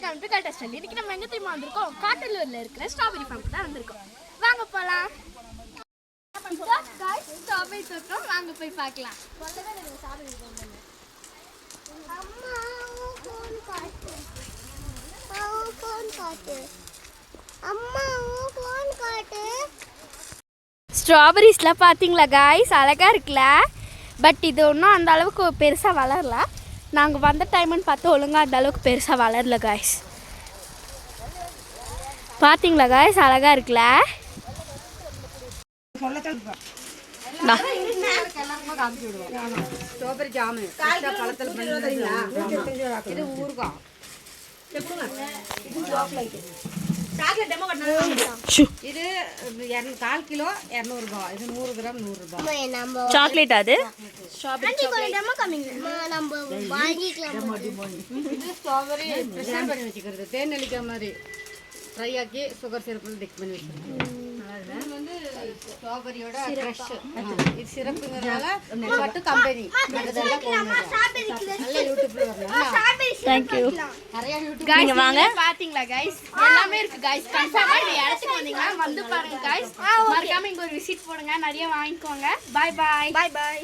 பிக்கல் test இன்னைக்கு நம்ம எங்க தெரியுமா வந்திருக்கோம்? காட்டலூர்ல இருக்கிற ஸ்ட்ராபெரி ஃபார்முக்கு தான் வந்திருக்கோம். வாங்க போலாம். ஸ்ட்ராபெரி தோட்டம் வாங்க போய் பார்க்கலாம். ஸ்ட்ராபெரிஸ்லாம் பார்த்தீங்களா காய்ஸ், அழகாக இருக்குல்ல. பட் இது ஒன்றும் அந்த அளவுக்கு பெருசாக வளரல. நாங்கள் வந்த டைம்னு பார்த்து ஒழுங்காக அந்த அளவுக்கு பெருசாக வளரல காய்ஸ். பார்த்தீங்களா காய்ஸ், அழகாக இருக்குல்ல. ஸ்ட்ராபெரி ஜாமு பழத்தில் இது ஊறுகாய். இது 1/4 கிலோ 200 ரூபாய். இது 100 கிராம் 100 ரூபாய். சாக்லேட் அது இது ஸ்ட்ராபெரி ப்ரிசர்வ் பண்ணி வச்சுக்கிறது. தேன் நெல்லிக்காய் மாதிரி ட்ரை ஆக்கி சுகர் சிரப்பில் டிக் பண்ணி வச்சுருக்கோம். இது வந்து ஸ்ட்ராபெரியோட க்ரஷ். இது சிறப்புங்கிறதால மட்டும் கம்பெனி அதெல்லாம் நல்ல யூடியூப்ல வரலாம். தேங்க்யூ. நிறைய யூடியூப் நீங்க வாங்க. பாத்தீங்களா गाइस, எல்லாமே இருக்கு गाइस. கன்ஃபார்மா இந்த இடத்துக்கு வந்தீங்கன்னா வந்து பாருங்க गाइस. மறக்காம இங்க ஒரு விசிட் போடுங்க, நிறைய வாங்கிக்கோங்க. Bye by.